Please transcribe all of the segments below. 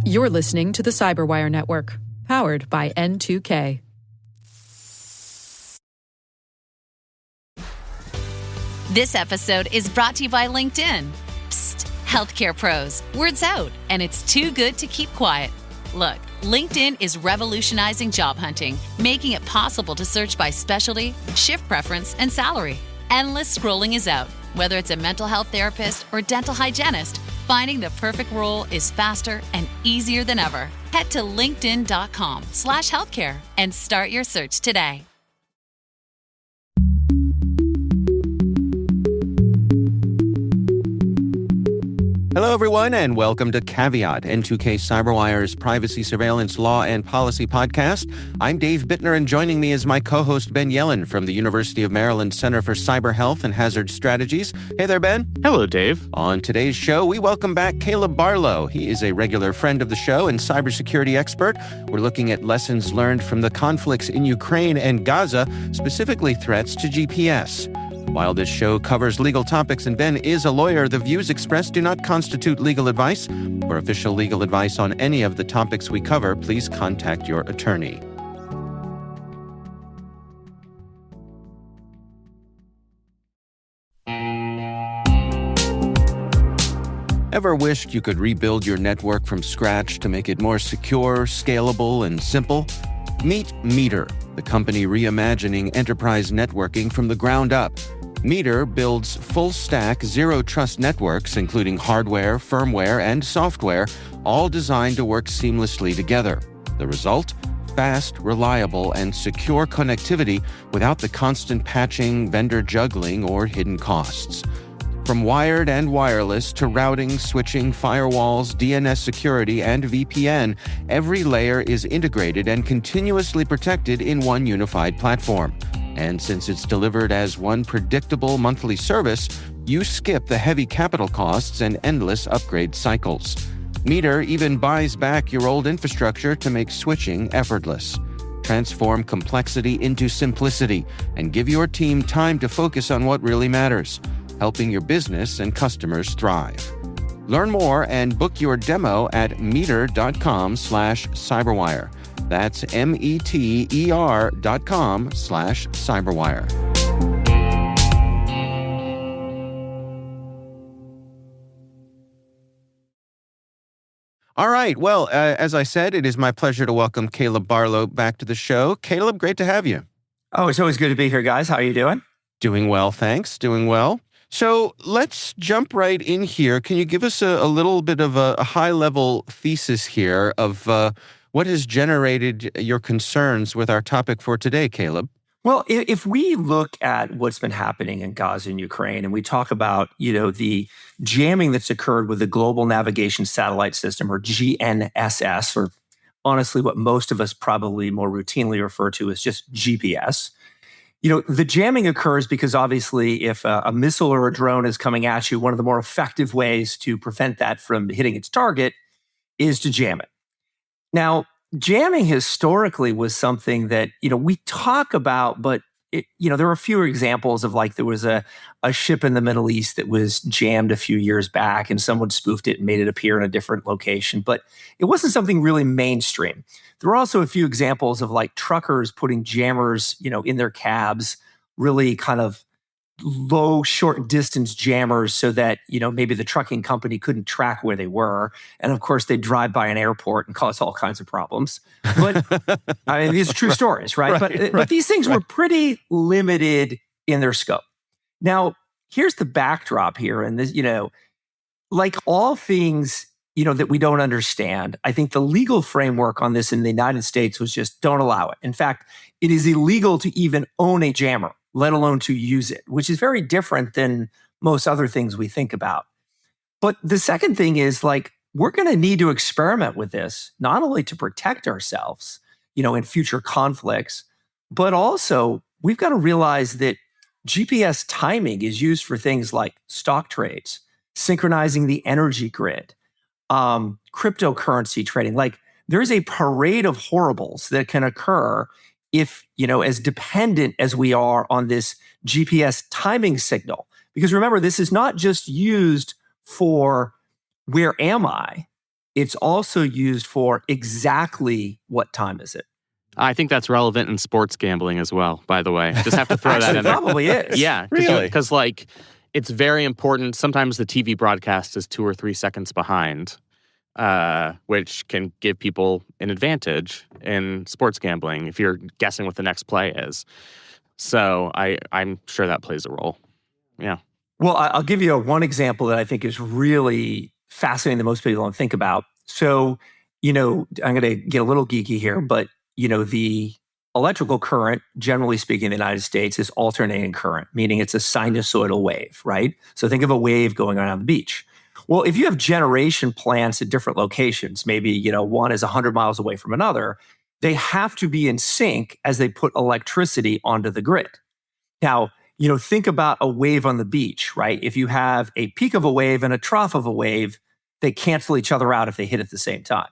You're listening to the Cyberwire Network, powered by N2K. This episode is brought to you by LinkedIn. Psst, healthcare pros, word's out, and it's too good to keep quiet. Look, LinkedIn is revolutionizing job hunting, making it possible to search by specialty, shift preference, and salary. Endless scrolling is out. Whether it's a mental health therapist or dental hygienist, finding the perfect role is faster and easier than ever. Head to linkedin.com/healthcare and start your search today. Hello, everyone, and welcome to Caveat, N2K Cyberwire's privacy surveillance law and policy podcast. I'm Dave Bittner, and joining me is my co-host Ben Yellen from the University of Maryland Center for Cyber Health and Hazard Strategies. Hey there, Ben. Hello, Dave. On today's show, we welcome back Caleb Barlow. He is a regular friend of the show and cybersecurity expert. We're looking at lessons learned from the conflicts in Ukraine and Gaza, specifically threats to GPS. While this show covers legal topics and Ben is a lawyer, the views expressed do not constitute legal advice. For official legal advice on any of the topics we cover, please contact your attorney. Ever wished you could rebuild your network from scratch to make it more secure, scalable, and simple? Meet Meter, the company reimagining enterprise networking from the ground up. Meter builds full-stack, zero-trust networks, including hardware, firmware, and software, all designed to work seamlessly together. The result? Fast, reliable, and secure connectivity without the constant patching, vendor juggling, or hidden costs. From wired and wireless to routing, switching, firewalls, DNS security, and VPN, every layer is integrated and continuously protected in one unified platform. And since it's delivered as one predictable monthly service, you skip the heavy capital costs and endless upgrade cycles. Meter even buys back your old infrastructure to make switching effortless. Transform complexity into simplicity and give your team time to focus on what really matters, helping your business and customers thrive. Learn more and book your demo at meter.com/cyberwire. That's meter.com/cyberwire. All right. Well, as I said, it is my pleasure to welcome Caleb Barlow back to the show. Caleb, great to have you. Oh, it's always good to be here, guys. How are you doing? Doing well, thanks. Doing well. So let's jump right in here. Can you give us a little bit of a high-level thesis here of what has generated your concerns with our topic for today, Caleb? Well, if we look at what's been happening in Gaza and Ukraine, and we talk about, the jamming that's occurred with the Global Navigation Satellite System, or GNSS, or honestly what most of us probably more routinely refer to as just GPS. The jamming occurs because obviously if a missile or a drone is coming at you, one of the more effective ways to prevent that from hitting its target is to jam it. Now, jamming historically was something that, we talk about, but there were fewer examples of there was a ship in the Middle East that was jammed a few years back and someone spoofed it and made it appear in a different location, but it wasn't something really mainstream. There were also a few examples of truckers putting jammers, in their cabs, really kind of low, short distance jammers so that, maybe the trucking company couldn't track where they were. And of course, they'd drive by an airport and cause all kinds of problems. But I mean, these are true stories, right? But these things were pretty limited in their scope. Now, here's the backdrop here. And this, like all things, that we don't understand, I think the legal framework on this in the United States was just don't allow it. In fact, it is illegal to even own a jammer, let alone to use it, which is very different than most other things we think about. But the second thing is we're going to need to experiment with this, not only to protect ourselves, in future conflicts, but also we've got to realize that GPS timing is used for things like stock trades, synchronizing the energy grid, cryptocurrency trading. There's a parade of horribles that can occur if, as dependent as we are on this GPS timing signal. Because remember, this is not just used for where am I? It's also used for exactly what time is it. I think that's relevant in sports gambling as well, by the way. Just have to throw that in there. Probably is. Yeah. Really? Because, it's very important. Sometimes the TV broadcast is 2 or 3 seconds behind, which can give people an advantage in sports gambling if you're guessing what the next play is. So I'm sure that plays a role. Yeah. Well, I'll give you one example that I think is really fascinating that most people don't think about. So, I'm going to get a little geeky here, but, the electrical current, generally speaking, in the United States is alternating current, meaning it's a sinusoidal wave, right? So think of a wave going on the beach. Well, if you have generation plants at different locations, maybe, one is 100 miles away from another, they have to be in sync as they put electricity onto the grid. Now, think about a wave on the beach, right? If you have a peak of a wave and a trough of a wave, they cancel each other out if they hit at the same time.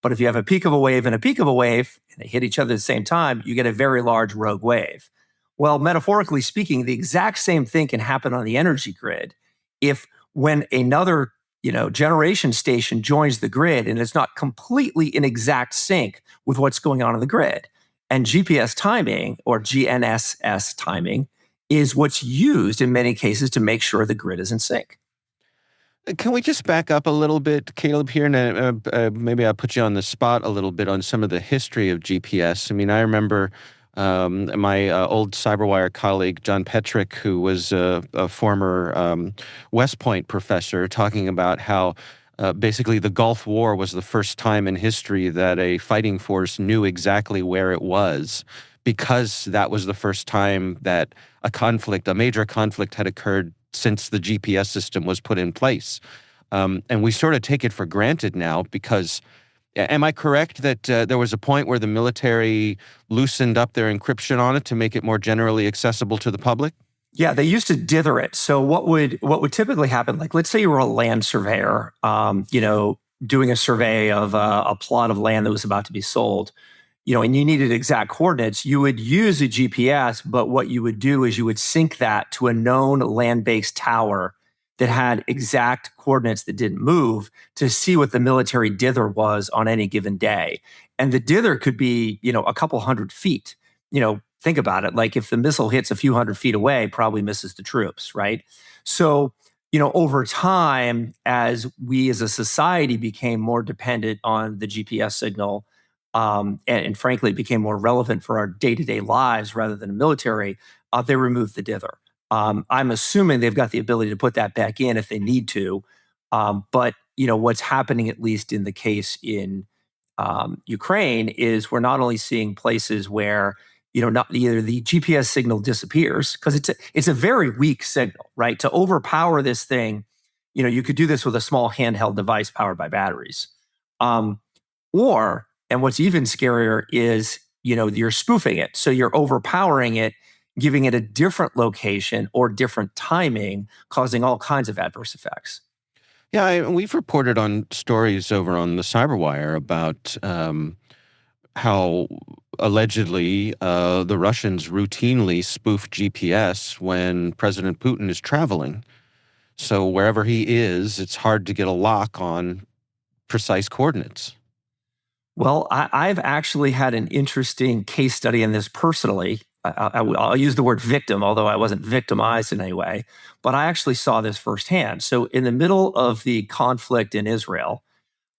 But if you have a peak of a wave and a peak of a wave, and they hit each other at the same time, you get a very large rogue wave. Well, metaphorically speaking, the exact same thing can happen on the energy grid if when another generation station joins the grid and it's not completely in exact sync with what's going on in the grid. And GPS timing or GNSS timing is what's used in many cases to make sure the grid is in sync. Can we just back up a little bit, Caleb, here? And maybe I'll put you on the spot a little bit on some of the history of GPS. I mean, I remember my old CyberWire colleague, John Petrick, who was a former West Point professor, talking about how basically the Gulf War was the first time in history that a fighting force knew exactly where it was, because that was the first time that a major conflict had occurred since the GPS system was put in place. And we sort of take it for granted now because, am I correct that there was a point where the military loosened up their encryption on it to make it more generally accessible to the public? Yeah, they used to dither it. So what would typically happen, like let's say you were a land surveyor, doing a survey of a plot of land that was about to be sold, and you needed exact coordinates, you would use a GPS, but what you would do is you would sync that to a known land-based tower that had exact coordinates that didn't move to see what the military dither was on any given day. And the dither could be, a couple hundred feet. Think about it. Like if the missile hits a few hundred feet away, probably misses the troops, right? So, over time, as we as a society became more dependent on the GPS signal, and frankly, became more relevant for our day-to-day lives rather than the military, they removed the dither. I'm assuming they've got the ability to put that back in if they need to. But, what's happening, at least in the case in Ukraine, is we're not only seeing places where, not either the GPS signal disappears, because it's a very weak signal, right? To overpower this thing, you could do this with a small handheld device powered by batteries. And what's even scarier is, you're spoofing it. So you're overpowering it, giving it a different location or different timing, causing all kinds of adverse effects. Yeah, we've reported on stories over on the CyberWire about how allegedly the Russians routinely spoof GPS when President Putin is traveling. So wherever he is, it's hard to get a lock on precise coordinates. Well, I've actually had an interesting case study in this personally. I'll use the word victim, although I wasn't victimized in any way, but I actually saw this firsthand. So in the middle of the conflict in Israel,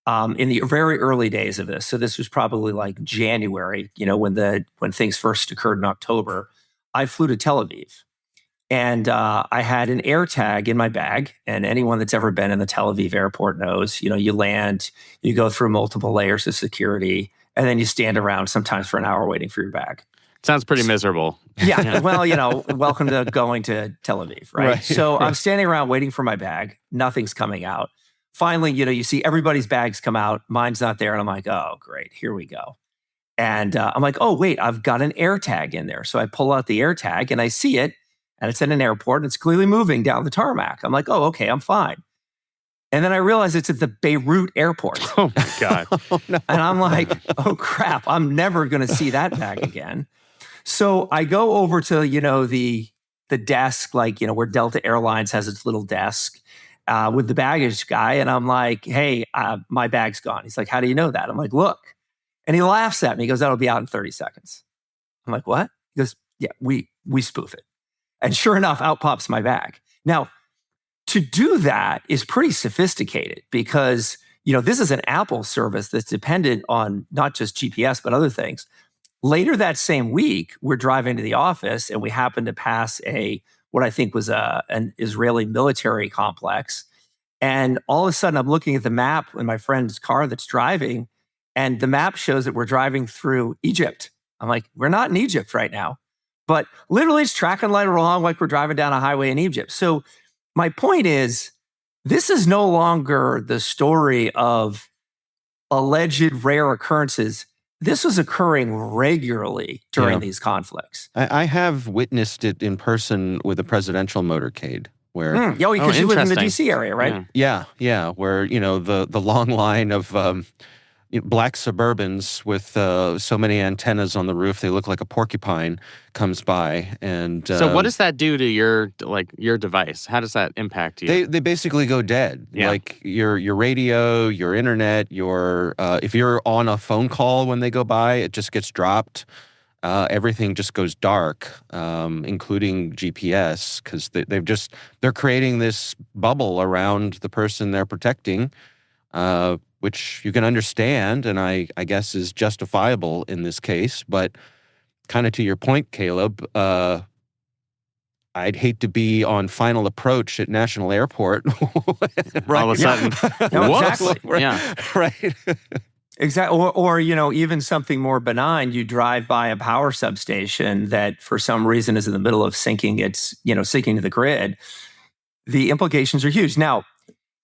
in the very early days of this, so this was probably like January, when things first occurred in October, I flew to Tel Aviv. And I had an AirTag in my bag. And anyone that's ever been in the Tel Aviv airport knows, you land, you go through multiple layers of security, and then you stand around sometimes for an hour waiting for your bag. Sounds pretty miserable. Yeah. Well, welcome to going to Tel Aviv, right? So I'm standing around waiting for my bag. Nothing's coming out. Finally, you see everybody's bags come out. Mine's not there. And I'm like, oh, great. Here we go. And I'm like, oh, wait, I've got an AirTag in there. So I pull out the AirTag and I see it. And it's at an airport and it's clearly moving down the tarmac. I'm like, oh, okay, I'm fine. And then I realize it's at the Beirut airport. Oh my God. Oh, no. And I'm like, oh crap, I'm never going to see that bag again. So I go over to, the desk, where Delta Airlines has its little desk. with the baggage guy. And I'm like, hey, my bag's gone. He's like, how do you know that? I'm like, look. And he laughs at me. He goes, that'll be out in 30 seconds. I'm like, what? He goes, yeah, we spoof it. And sure enough, out pops my bag. Now, to do that is pretty sophisticated because, this is an Apple service that's dependent on not just GPS, but other things. Later that same week, we're driving to the office and we happen to pass what I think was an Israeli military complex. And all of a sudden, I'm looking at the map in my friend's car that's driving, and the map shows that we're driving through Egypt. I'm like, we're not in Egypt right now. But literally, it's tracking light along like we're driving down a highway in Egypt. So my point is, this is no longer the story of alleged rare occurrences. This was occurring regularly during these conflicts. I have witnessed it in person with a presidential motorcade. Where because you live in the DC area, right? Yeah. Where the long line of black Suburbans with so many antennas on the roof, they look like a porcupine, comes by. And so, what does that do to your device? How does that impact you? They basically go dead. Yeah. Like your radio, your internet, if you're on a phone call when they go by, it just gets dropped. Everything just goes dark, including GPS, because they're creating this bubble around the person they're protecting, which you can understand, and I guess is justifiable in this case. But kind of to your point, Caleb, I'd hate to be on final approach at National Airport. All of a sudden, No, exactly. Yeah, right. Exactly. Or even something more benign, you drive by a power substation that for some reason is in the middle of sinking to the grid. The implications are huge. Now,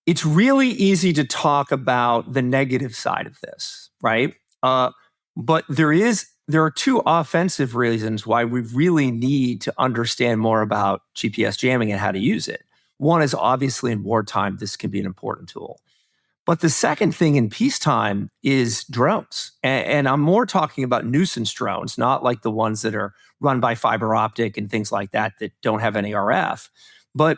it's really easy to talk about the negative side of this, right? But there are two offensive reasons why we really need to understand more about GPS jamming and how to use it. One is obviously in wartime, this can be an important tool. But the second thing in peacetime is drones. And I'm more talking about nuisance drones, not like the ones that are run by fiber optic and things like that don't have any RF. But,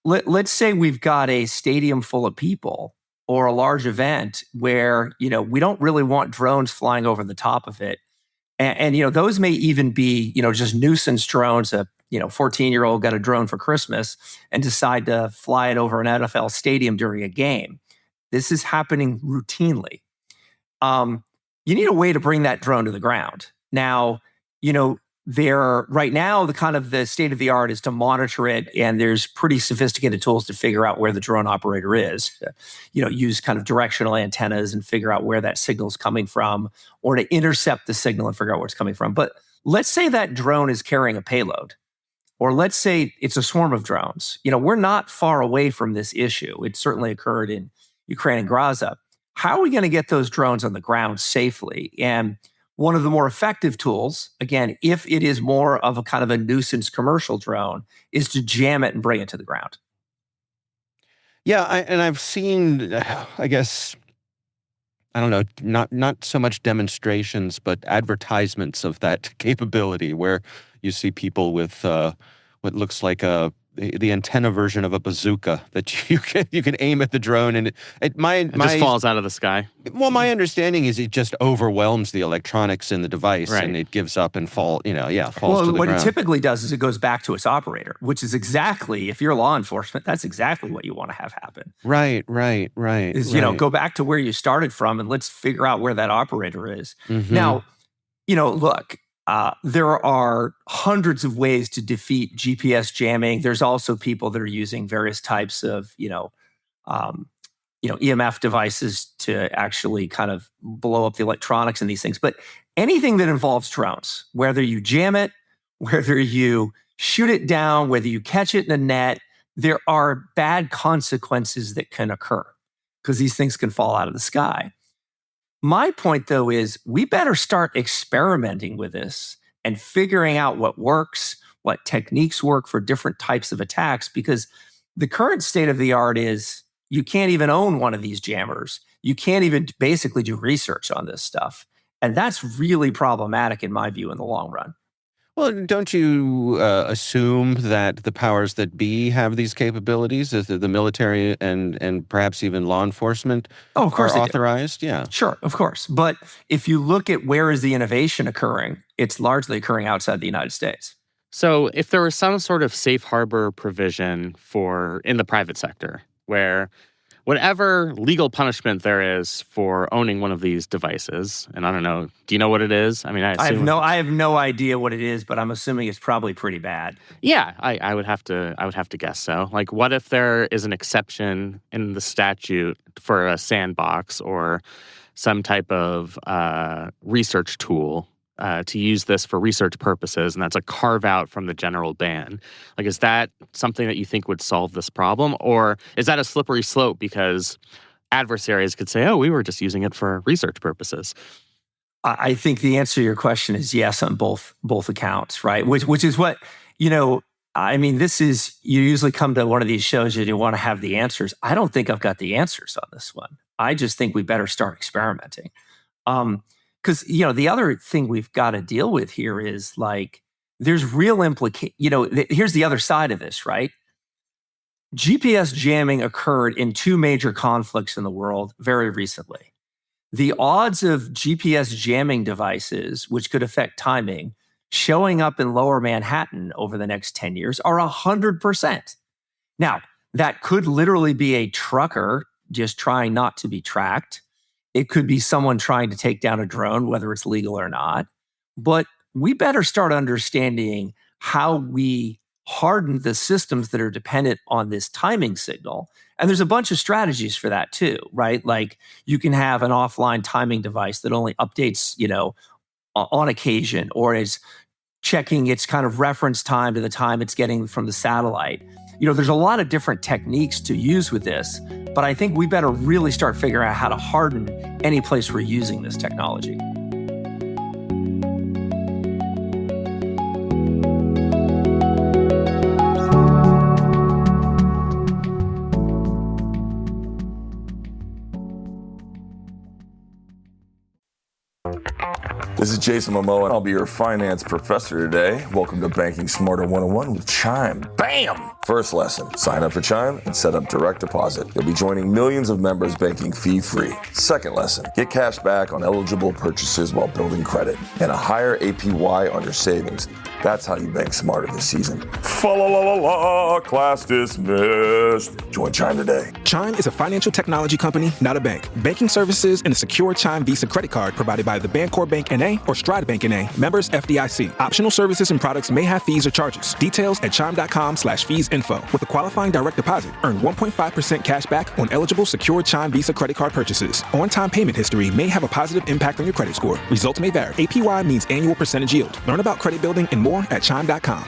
let's say we've got a stadium full of people or a large event where, we don't really want drones flying over the top of it. And those may even be, just nuisance drones. 14-year-old got a drone for Christmas and decide to fly it over an NFL stadium during a game. This is happening routinely. You need a way to bring that drone to the ground. Now, right now, the state of the art is to monitor it, and there's pretty sophisticated tools to figure out where the drone operator is. Use kind of directional antennas and figure out where that signal is coming from, or to intercept the signal and figure out where it's coming from. But let's say that drone is carrying a payload. Or let's say it's a swarm of drones. We're not far away from this issue. It certainly occurred in Ukraine and Gaza. How are we going to get those drones on the ground safely? And one of the more effective tools, again, if it is more of a kind of a nuisance commercial drone, is to jam it and bring it to the ground. Yeah, I've seen, I guess, I don't know, not so much demonstrations, but advertisements of that capability where you see people with what looks like the antenna version of a bazooka that you can aim at the drone, and it just falls out of the sky. Well, my understanding is it just overwhelms the electronics in the device, right, and it gives up and falls to the ground. Well, what it typically does is it goes back to its operator, which is exactly, if you're law enforcement, that's exactly what you want to have happen. Right. Is, go back to where you started from and let's figure out where that operator is. Mm-hmm. Now, look, there are hundreds of ways to defeat GPS jamming. There's also people that are using various types of, EMF devices to actually kind of blow up the electronics and these things. But anything that involves drones, whether you jam it, whether you shoot it down, whether you catch it in a net, there are bad consequences that can occur because these things can fall out of the sky. My point, though, is we better start experimenting with this and figuring out what works, what techniques work for different types of attacks, because the current state of the art is you can't even own one of these jammers. You can't even basically do research on this stuff. And that's really problematic in my view in the long run. Well, don't you assume that the powers that be have these capabilities, that the military and perhaps even law enforcement Oh, of course are they do. authorized? Yeah. Sure, of course. But if you look at where is the innovation occurring, it's largely occurring outside the United States. So if there was some sort of safe harbor provision in the private sector where whatever legal punishment there is for owning one of these devices, and I don't know, do you know what it is? I mean, I assume I have no idea what it is, but I'm assuming it's probably pretty bad. yeah, I would have to guess so. Like, what if there is an exception in the statute for a sandbox or some type of research tool to use this for research purposes, and that's a carve out from the general ban? Like, is that something that you think would solve this problem, or is that a slippery slope because adversaries could say, "Oh, we were just using it for research purposes"? I think the answer to your question is yes on both accounts, right? Which is what, I mean, this is, you usually come to one of these shows and you want to have the answers. I don't think I've got the answers on this one. I just think we better start experimenting. Because, the other thing we've got to deal with here is like, there's real here's the other side of this, right? GPS jamming occurred in two major conflicts in the world very recently. The odds of GPS jamming devices, which could affect timing, showing up in lower Manhattan over the next 10 years are 100%. Now, that could literally be a trucker just trying not to be tracked. It could be someone trying to take down a drone, whether it's legal or not. But we better start understanding how we harden the systems that are dependent on this timing signal. And there's a bunch of strategies for that too, right? Like you can have an offline timing device that only updates, on occasion, or is checking its kind of reference time to the time it's getting from the satellite. There's a lot of different techniques to use with this, but I think we better really start figuring out how to harden any place we're using this technology. This is Jason Momoa, and I'll be your finance professor today. Welcome to Banking Smarter 101 with Chime. Bam! First lesson, sign up for Chime and set up direct deposit. You'll be joining millions of members banking fee-free. Second lesson, get cash back on eligible purchases while building credit and a higher APY on your savings. That's how you bank smarter this season. Fa-la-la-la-la, class dismissed. Join Chime today. Chime is a financial technology company, not a bank. Banking services and a secure Chime Visa credit card provided by the Bancorp Bank N.A. or Stride Bank N.A. Members FDIC. Optional services and products may have fees or charges. Details at chime.com/fees-info. With a qualifying direct deposit, earn 1.5% cash back on eligible secure Chime Visa credit card purchases. On-time payment history may have a positive impact on your credit score. Results may vary. APY means annual percentage yield. Learn about credit building and more at chime.com.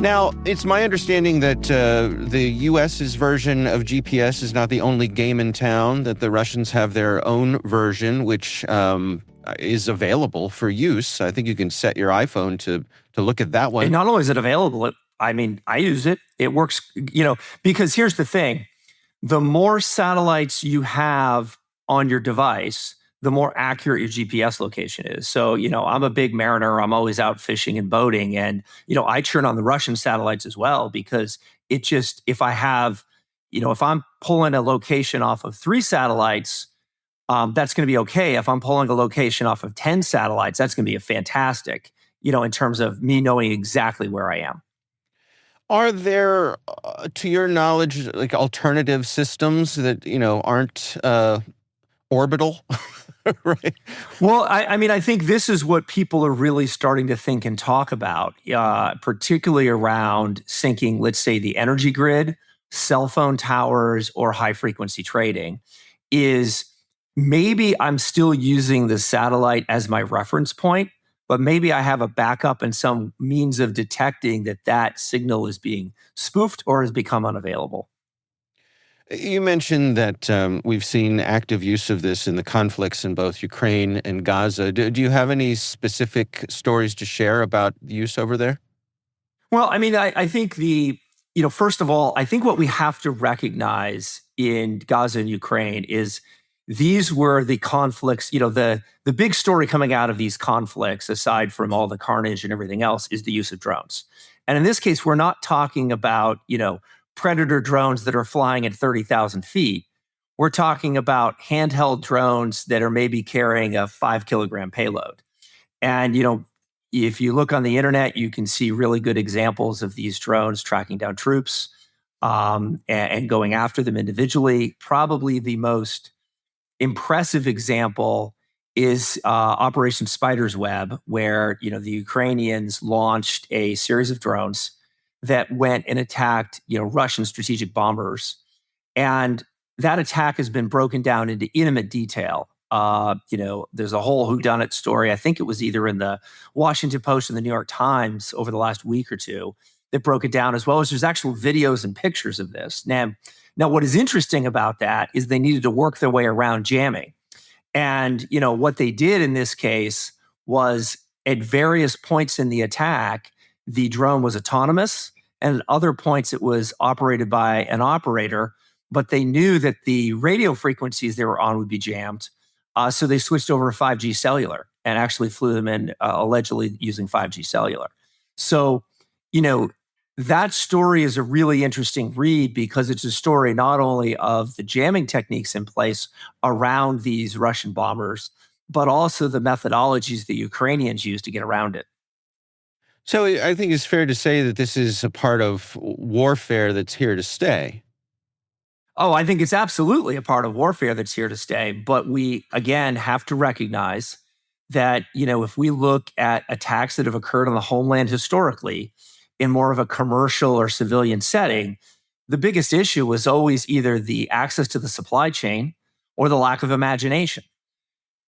Now, it's my understanding that the U.S.'s version of GPS is not the only game in town, that the Russians have their own version, which is available for use. I think you can set your iPhone to look at that one. And not only is it available, I use it. It works, because here's the thing. The more satellites you have on your device, the more accurate your GPS location is. So, I'm a big mariner. I'm always out fishing and boating. And, I turn on the Russian satellites as well, because it just, if I have, if I'm pulling a location off of 3 satellites, that's going to be okay. If I'm pulling a location off of 10 satellites, that's going to be a fantastic, in terms of me knowing exactly where I am. Are there, to your knowledge, like alternative systems that, aren't orbital? Right. Well, I think this is what people are really starting to think and talk about, particularly around syncing, let's say, the energy grid, cell phone towers, or high frequency trading, is maybe I'm still using the satellite as my reference point, but maybe I have a backup and some means of detecting that signal is being spoofed or has become unavailable. You mentioned that we've seen active use of this in the conflicts in both Ukraine and Gaza. Do you have any specific stories to share about the use over there? Well, I think first of all, I think what we have to recognize in Gaza and Ukraine is these were the conflicts, the big story coming out of these conflicts, aside from all the carnage and everything else, is the use of drones. And in this case, we're not talking about, Predator drones that are flying at 30,000 feet. We're talking about handheld drones that are maybe carrying a 5-kilogram payload. And, if you look on the internet, you can see really good examples of these drones tracking down troops and going after them individually. Probably the most impressive example is Operation Spider's Web, where the Ukrainians launched a series of drones that went and attacked Russian strategic bombers, and that attack has been broken down into intimate detail. There's a whole whodunit story. I think it was either in the Washington Post and the New York Times over the last week or two that broke it down, as well as there's actual videos and pictures of this. Now, what is interesting about that is they needed to work their way around jamming. And, what they did in this case was at various points in the attack, the drone was autonomous, and at other points it was operated by an operator, but they knew that the radio frequencies they were on would be jammed. So they switched over to 5G cellular and actually flew them in allegedly using 5G cellular. So, that story is a really interesting read because it's a story not only of the jamming techniques in place around these Russian bombers, but also the methodologies the Ukrainians use to get around it. So I think it's fair to say that this is a part of warfare that's here to stay. Oh, I think it's absolutely a part of warfare that's here to stay. But we, again, have to recognize that, if we look at attacks that have occurred on the homeland historically in more of a commercial or civilian setting, the biggest issue was always either the access to the supply chain or the lack of imagination.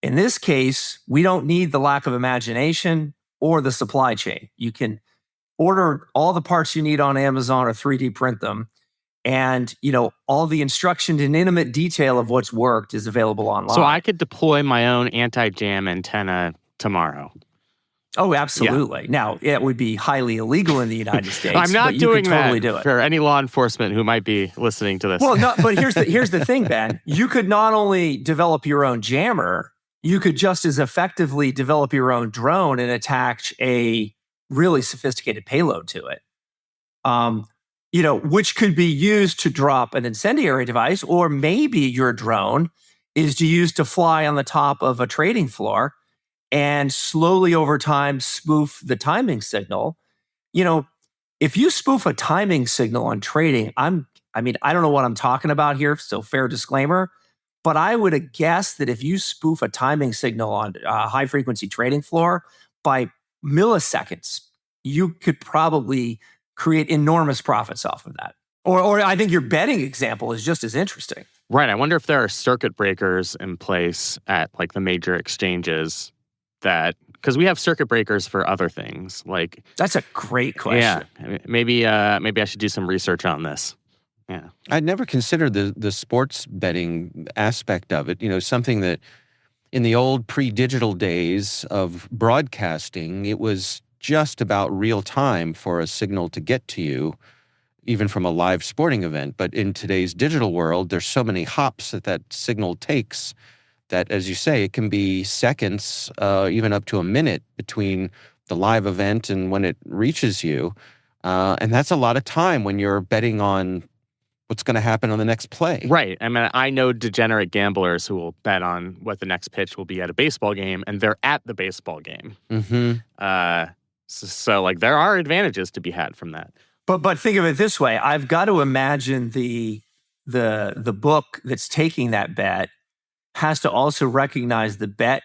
In this case, we don't need the lack of imagination or the supply chain. You can order all the parts you need on Amazon or 3D print them. And, all the instruction and intimate detail of what's worked is available online. So I could deploy my own anti-jam antenna tomorrow. Oh, absolutely. Yeah. Now, it would be highly illegal in the United States. I'm not but doing you could totally that do it. for any law enforcement who might be listening to this. Well, no, but here's the thing, Ben. You could not only develop your own jammer, you could just as effectively develop your own drone and attach a really sophisticated payload to it. Which could be used to drop an incendiary device, or maybe your drone is used to fly on the top of a trading floor and slowly over time spoof the timing signal. If you spoof a timing signal on trading, I don't know what I'm talking about here, so fair disclaimer, but I would have guessed that if you spoof a timing signal on a high frequency trading floor by milliseconds, you could probably create enormous profits off of that. Or I think your betting example is just as interesting. Right. I wonder if there are circuit breakers in place at like the major exchanges because we have circuit breakers for other things. Like that's a great question. Yeah. Maybe I should do some research on this. Yeah. I'd never considered the sports betting aspect of it. Something that in the old pre-digital days of broadcasting, it was just about real time for a signal to get to you, even from a live sporting event. But in today's digital world, there's so many hops that signal takes that, as you say, it can be seconds, even up to a minute between the live event and when it reaches you. And that's a lot of time when you're betting on what's going to happen on the next play. Right. I know degenerate gamblers who will bet on what the next pitch will be at a baseball game, and they're at the baseball game. Mm-hmm. So there are advantages to be had from that. But think of it this way. I've got to imagine the book that's taking that bet has to also recognize the bet,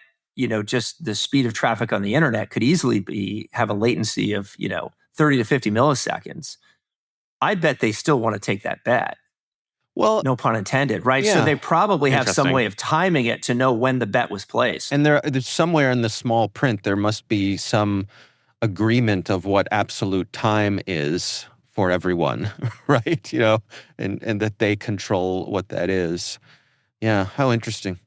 just the speed of traffic on the internet could easily have a latency of, 30 to 50 milliseconds. I bet they still want to take that bet. Well, no pun intended, right? Yeah. So they probably have some way of timing it to know when the bet was placed. And there's somewhere in the small print, there must be some agreement of what absolute time is for everyone, right? And that they control what that is. Yeah, how interesting.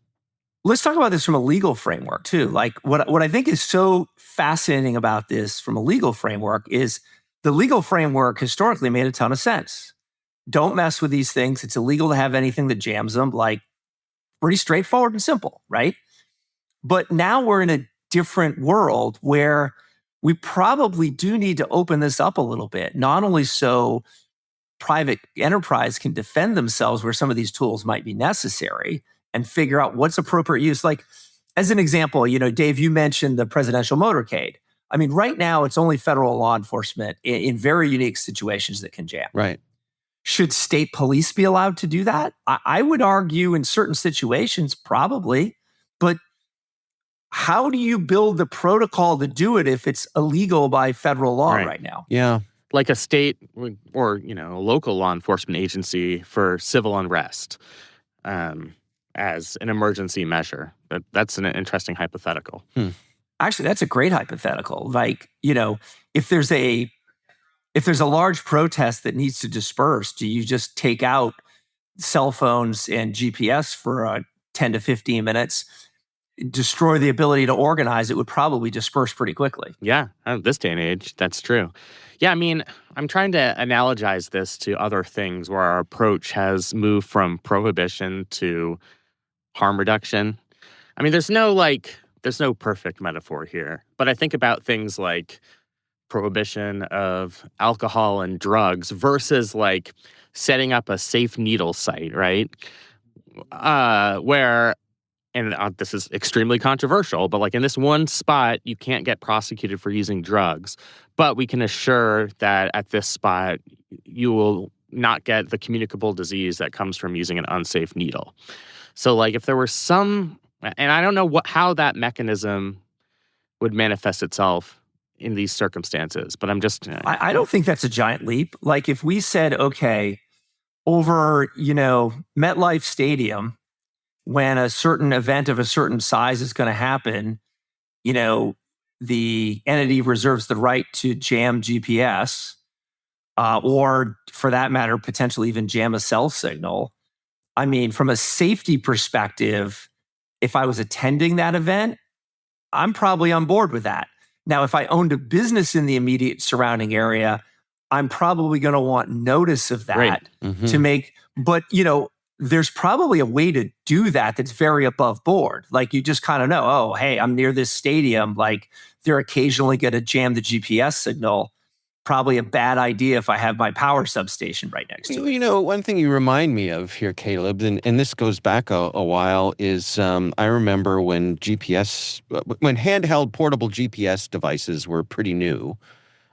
Let's talk about this from a legal framework too. Like what I think is so fascinating about this from a legal framework is the legal framework historically made a ton of sense. Don't mess with these things. It's illegal to have anything that jams them. Like, pretty straightforward and simple, right? But now we're in a different world where we probably do need to open this up a little bit, not only so private enterprise can defend themselves where some of these tools might be necessary and figure out what's appropriate use. Like, as an example, Dave, you mentioned the presidential motorcade. I mean, right now, it's only federal law enforcement in very unique situations that can jam. Right. Should state police be allowed to do that? I would argue in certain situations, probably. But how do you build the protocol to do it if it's illegal by federal law right now? Yeah. Like a state or a local law enforcement agency for civil unrest as an emergency measure. That's an interesting hypothetical. Actually, that's a great hypothetical. Like, if there's a large protest that needs to disperse, do you just take out cell phones and GPS for 10 to 15 minutes, destroy the ability to organize? It would probably disperse pretty quickly. Yeah, this day and age, that's true. Yeah, I mean, I'm trying to analogize this to other things where our approach has moved from prohibition to harm reduction. I mean, there's no perfect metaphor here, but I think about things like prohibition of alcohol and drugs versus like setting up a safe needle site, right? Where, and this is extremely controversial, but like in this one spot, you can't get prosecuted for using drugs, but we can assure that at this spot, you will not get the communicable disease that comes from using an unsafe needle. So like if there were some, and I don't know how that mechanism would manifest itself in these circumstances, but I'm just... I don't think that's a giant leap. Like if we said, okay, over, MetLife Stadium, when a certain event of a certain size is going to happen, the entity reserves the right to jam GPS, or for that matter, potentially even jam a cell signal. I mean, from a safety perspective, if I was attending that event, I'm probably on board with that. Now, if I owned a business in the immediate surrounding area, I'm probably going to want notice of that to make, but there's probably a way to do that that's very above board. Like you just kind of know, oh, hey, I'm near this stadium. Like they're occasionally going to jam the GPS signal. Probably a bad idea if I have my power substation right next to it. One thing you remind me of here, Caleb, and this goes back a while, is I remember when handheld portable GPS devices were pretty new,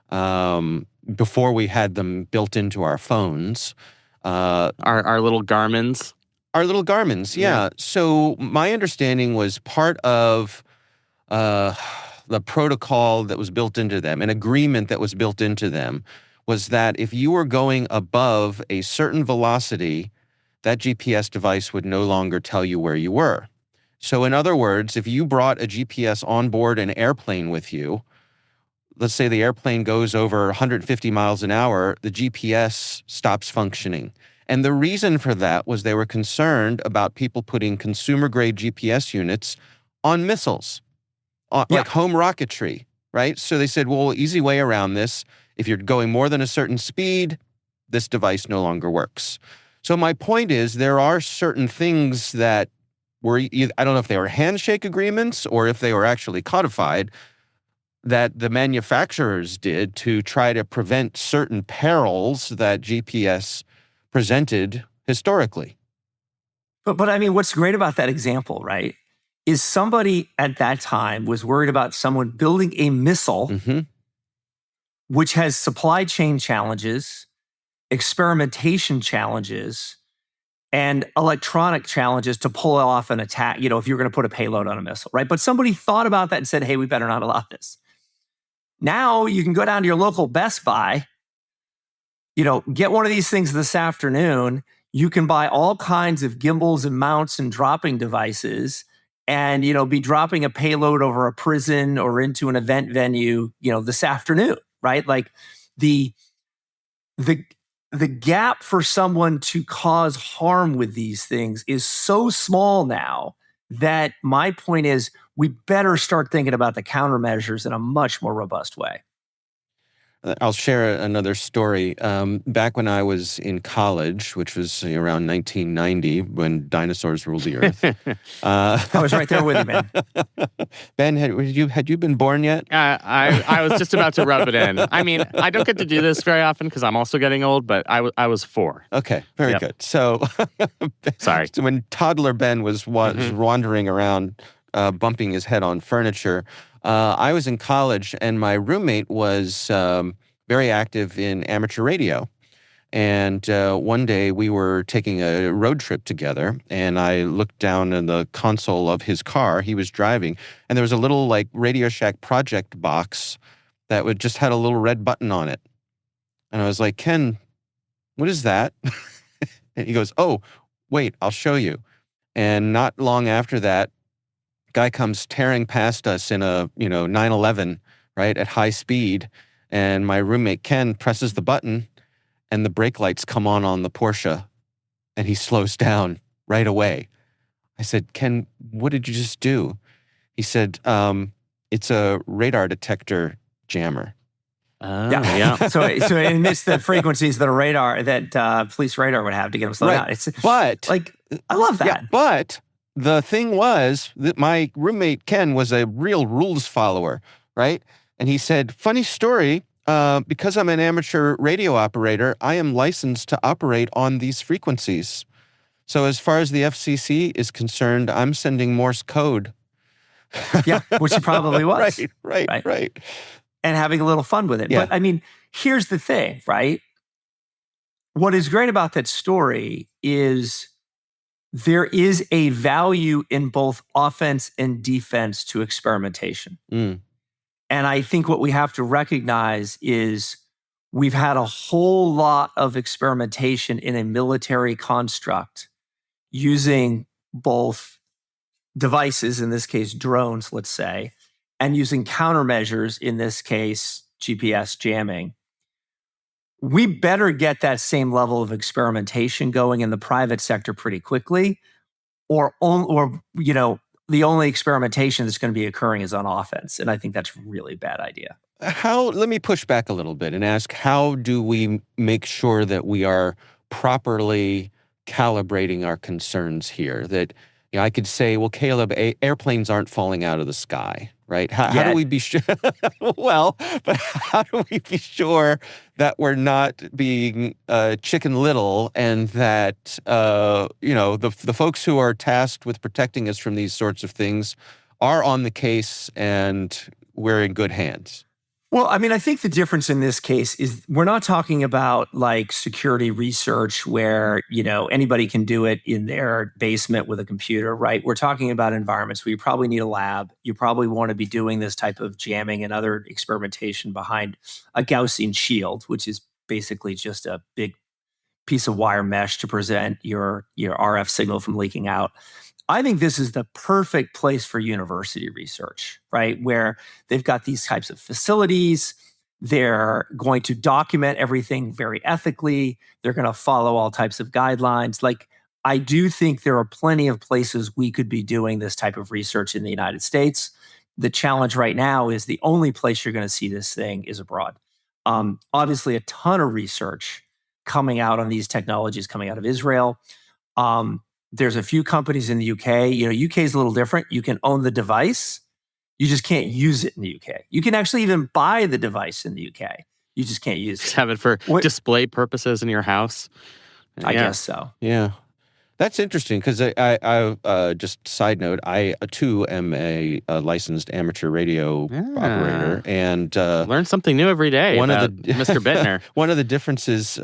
before we had them built into our phones. Our little Garmins. Our little Garmins, yeah. So my understanding was part of the protocol that was built into them, an agreement that was built into them, was that if you were going above a certain velocity, that GPS device would no longer tell you where you were. So in other words, if you brought a GPS on board an airplane with you, let's say the airplane goes over 150 miles an hour, the GPS stops functioning. And the reason for that was they were concerned about people putting consumer-grade GPS units on missiles, like home rocketry, right? So they said, well, easy way around this. If you're going more than a certain speed, this device no longer works. So my point is there are certain things that were, I don't know if they were handshake agreements or if they were actually codified, that the manufacturers did to try to prevent certain perils that GPS presented historically. But I mean, what's great about that example, right, is somebody at that time was worried about someone building a missile, which has supply chain challenges, experimentation challenges, and electronic challenges to pull off an attack, if you're going to put a payload on a missile, right? But somebody thought about that and said, hey, we better not allow this. Now you can go down to your local Best Buy, get one of these things this afternoon. You can buy all kinds of gimbals and mounts and dropping devices and, be dropping a payload over a prison or into an event venue, this afternoon, right? Like the gap for someone to cause harm with these things is so small now that my point is we better start thinking about the countermeasures in a much more robust way. I'll share another story. Back when I was in college, which was around 1990, when dinosaurs ruled the earth. I was right there with you, man. Ben, had you been born yet? I was just about to rub it in. I mean, I don't get to do this very often because I'm also getting old, but I was 4. Okay, very good. So, sorry. So when toddler Ben was wandering around, bumping his head on furniture, I was in college, and my roommate was very active in amateur radio. And one day we were taking a road trip together, and I looked down in the console of his car. He was driving, and there was a little like Radio Shack project box that just had a little red button on it. And I was like, Ken, what is that? And he goes, oh, wait, I'll show you. And not long after that, guy comes tearing past us in a 911, right, at high speed. And my roommate Ken presses the button, and the brake lights come on the Porsche, and he slows down right away. I said, Ken, what did you just do? He said, it's a radar detector jammer. Yeah. So it emits the frequencies that a radar, that police radar would have to get them slowed down. But like, I love that. Yeah, but the thing was that my roommate Ken was a real rules follower, right? And he said, funny story, because I'm an amateur radio operator, I am licensed to operate on these frequencies. So as far as the FCC is concerned, I'm sending Morse code. Yeah, which he probably was. Right. And having a little fun with it. Yeah. But I mean, here's the thing, right? What is great about that story is there is a value in both offense and defense to experimentation. Mm. And I think what we have to recognize is we've had a whole lot of experimentation in a military construct using both devices, in this case, drones, let's say, and using countermeasures, in this case, GPS jamming. We better get that same level of experimentation going in the private sector pretty quickly, or the only experimentation that's going to be occurring is on offense. And I think that's really a bad idea. Let me push back a little bit and ask, how do we make sure that we are properly calibrating our concerns here? That I could say, well, Caleb, airplanes aren't falling out of the sky, right? How do we be sure? Well, but how do we be sure that we're not being chicken little, and that the folks who are tasked with protecting us from these sorts of things are on the case and we're in good hands? Well, I mean, I think the difference in this case is we're not talking about like security research where, anybody can do it in their basement with a computer, right? We're talking about environments where you probably need a lab. You probably want to be doing this type of jamming and other experimentation behind a Gaussian shield, which is basically just a big piece of wire mesh to prevent your RF signal from leaking out. I think this is the perfect place for university research, right? Where they've got these types of facilities. They're going to document everything very ethically. They're going to follow all types of guidelines. Like, I do think there are plenty of places we could be doing this type of research in the United States. The challenge right now is the only place you're going to see this thing is abroad. Obviously, a ton of research coming out on these technologies coming out of Israel. There's a few companies in the UK. UK is a little different. You can own the device. You just can't use it in the UK. You can actually even buy the device in the UK. You just can't use it. Just have it for display purposes in your house. I guess so. Yeah. That's interesting because I just side note, I too am a licensed amateur radio operator, and learn something new every day. Mr. Bittner. One of the differences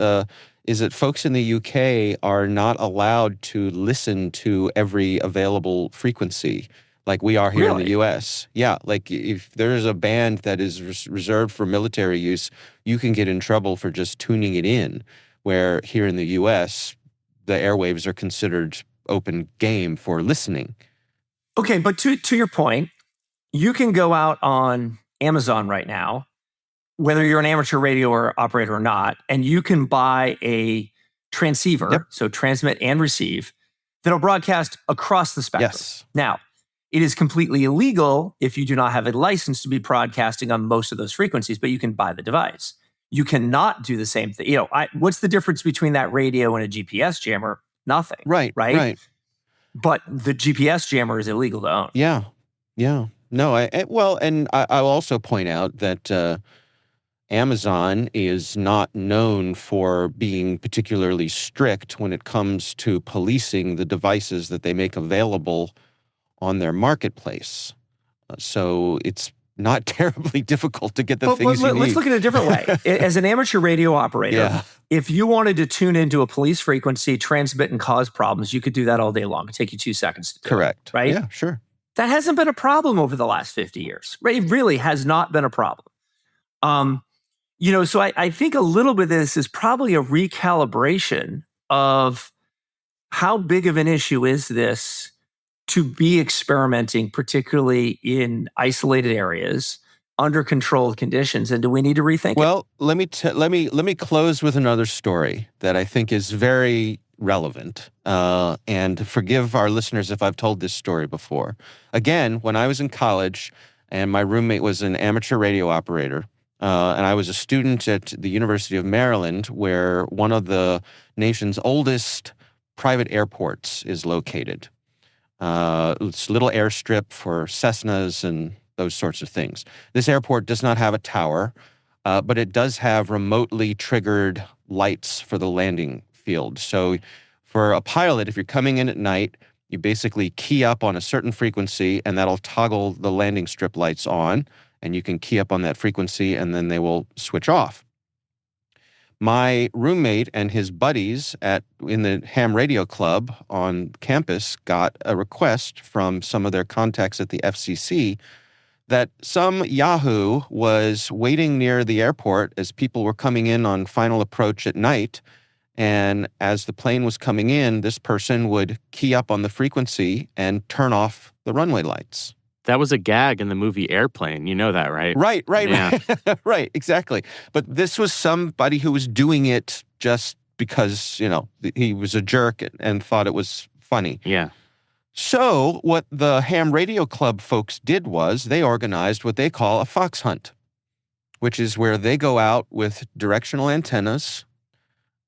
is that folks in the UK are not allowed to listen to every available frequency like we are here in the US. Yeah, like if there's a band that is reserved for military use, you can get in trouble for just tuning it in, where here in the US, the airwaves are considered open game for listening. Okay, but to your point, you can go out on Amazon right now, whether you're an amateur radio operator or not, and you can buy a transceiver, so transmit and receive, that'll broadcast across the spectrum. Yes. Now, it is completely illegal if you do not have a license to be broadcasting on most of those frequencies, but you can buy the device. you cannot do the same thing. What's the difference between that radio and a GPS jammer? Nothing. Right. But the GPS jammer is illegal to own. Yeah. No, I'll also point out that Amazon is not known for being particularly strict when it comes to policing the devices that they make available on their marketplace. So it's not terribly difficult to get the things you need. Let's look at it a different way. As an amateur radio operator, if you wanted to tune into a police frequency, transmit, and cause problems, you could do that all day long. It'd take you 2 seconds to do Correct. it, right? Yeah, sure. That hasn't been a problem over the last 50 years. Right? It really has not been a problem. So I think a little bit of this is probably a recalibration of how big of an issue is this to be experimenting, particularly in isolated areas, under controlled conditions, and do we need to rethink it? Well, let me close with another story that I think is very relevant. And forgive our listeners if I've told this story before. Again, when I was in college, and my roommate was an amateur radio operator, and I was a student at the University of Maryland, where one of the nation's oldest private airports is located. It's a little airstrip for Cessnas and those sorts of things. This airport does not have a tower, but it does have remotely triggered lights for the landing field. So for a pilot, if you're coming in at night, you basically key up on a certain frequency, and that'll toggle the landing strip lights on, and you can key up on that frequency, and then they will switch off. My roommate and his buddies in the ham radio club on campus got a request from some of their contacts at the FCC that some yahoo was waiting near the airport as people were coming in on final approach at night. And as the plane was coming in, this person would key up on the frequency and turn off the runway lights. That was a gag in the movie Airplane. You know that, right? Right. Yeah. Right, exactly. But this was somebody who was doing it just because, he was a jerk and thought it was funny. Yeah. So what the ham radio club folks did was they organized what they call a fox hunt, which is where they go out with directional antennas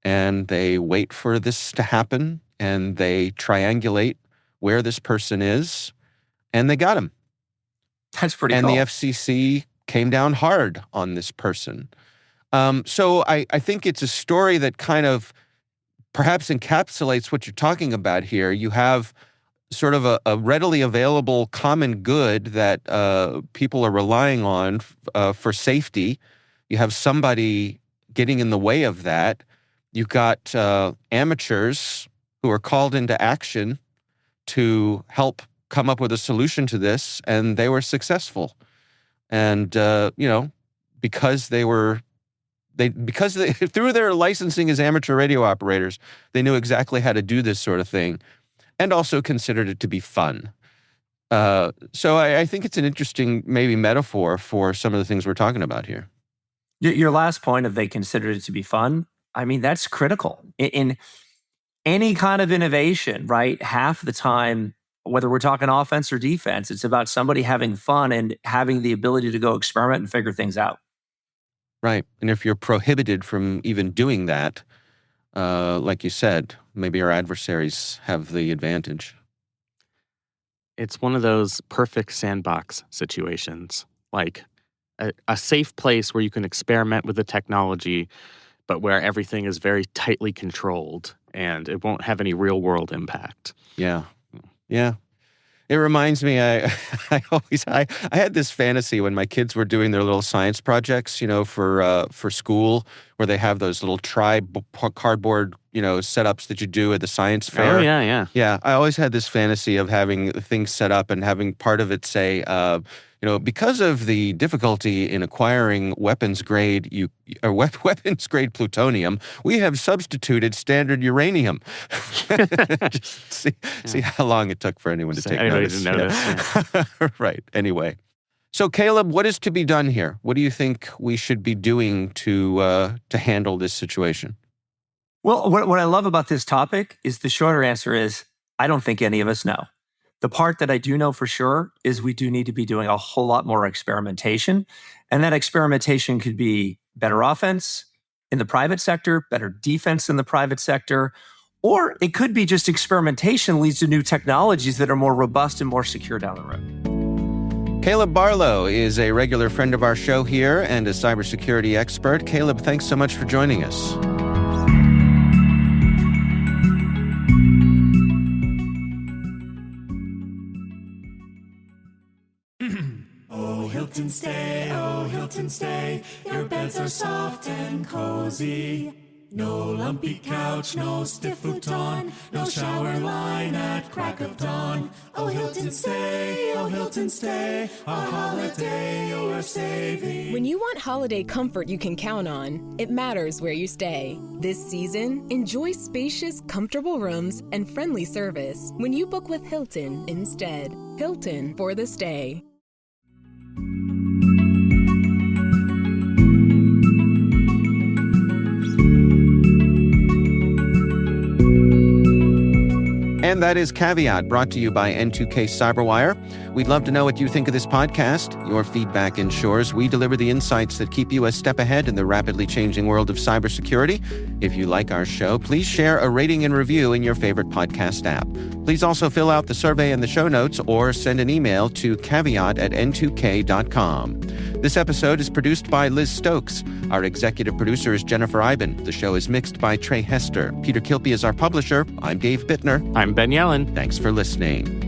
and they wait for this to happen and they triangulate where this person is, and they got him. That's pretty cool. And the FCC came down hard on this person. So I think it's a story that kind of perhaps encapsulates what you're talking about here. You have sort of a readily available common good that people are relying on for safety. You have somebody getting in the way of that. You've got amateurs who are called into action to help come up with a solution to this, and they were successful. And because through their licensing as amateur radio operators, they knew exactly how to do this sort of thing, and also considered it to be fun. So I think it's an interesting maybe metaphor for some of the things we're talking about here. Your last point of they considered it to be fun, I mean, that's critical. In any kind of innovation, right? Half the time, whether we're talking offense or defense, it's about somebody having fun and having the ability to go experiment and figure things out. Right. And if you're prohibited from even doing that, like you said, maybe our adversaries have the advantage. It's one of those perfect sandbox situations, like a safe place where you can experiment with the technology, but where everything is very tightly controlled and it won't have any real world impact. Yeah. It reminds me, I had this fantasy when my kids were doing their little science projects, for school, where they have those little cardboard, setups that you do at the science fair. Oh, yeah. Yeah, I always had this fantasy of having things set up and having part of it say, because of the difficulty in acquiring weapons grade plutonium, we have substituted standard uranium. Just see how long it took for anyone to take notice. Yeah. Right. Anyway, so Caleb, what is to be done here? What do you think we should be doing to handle this situation? Well, what I love about this topic is the shorter answer is I don't think any of us know. The part that I do know for sure is we do need to be doing a whole lot more experimentation. And that experimentation could be better offense in the private sector, better defense in the private sector, or it could be just experimentation leads to new technologies that are more robust and more secure down the road. Caleb Barlow is a regular friend of our show here and a cybersecurity expert. Caleb, thanks so much for joining us. Oh, Hilton stay, your beds are soft and cozy. No lumpy couch, no stiff futon, no shower line at crack of dawn. Oh, Hilton stay, a holiday you're saving. When you want holiday comfort you can count on, it matters where you stay. This season, enjoy spacious, comfortable rooms and friendly service when you book with Hilton instead. Hilton for the stay. And that is Caveat, brought to you by N2K Cyberwire. We'd love to know what you think of this podcast. Your feedback ensures we deliver the insights that keep you a step ahead in the rapidly changing world of cybersecurity. If you like our show, please share a rating and review in your favorite podcast app. Please also fill out the survey in the show notes or send an email to caveat@n2k.com. This episode is produced by Liz Stokes. Our executive producer is Jennifer Iben. The show is mixed by Trey Hester. Peter Kilpie is our publisher. I'm Dave Bittner. I'm Ben Yellen. Thanks for listening.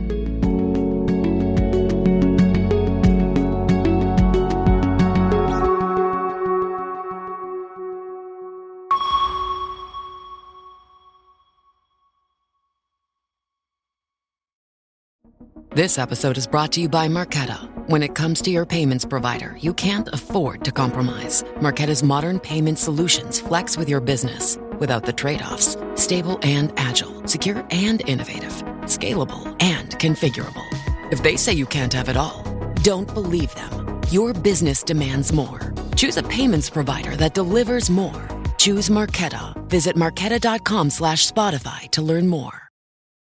This episode is brought to you by Marqeta. When it comes to your payments provider, you can't afford to compromise. Marqeta's modern payment solutions flex with your business without the trade-offs. Stable and agile, secure and innovative, scalable and configurable. If they say you can't have it all, don't believe them. Your business demands more. Choose a payments provider that delivers more. Choose Marqeta. Visit marqeta.com/Spotify to learn more.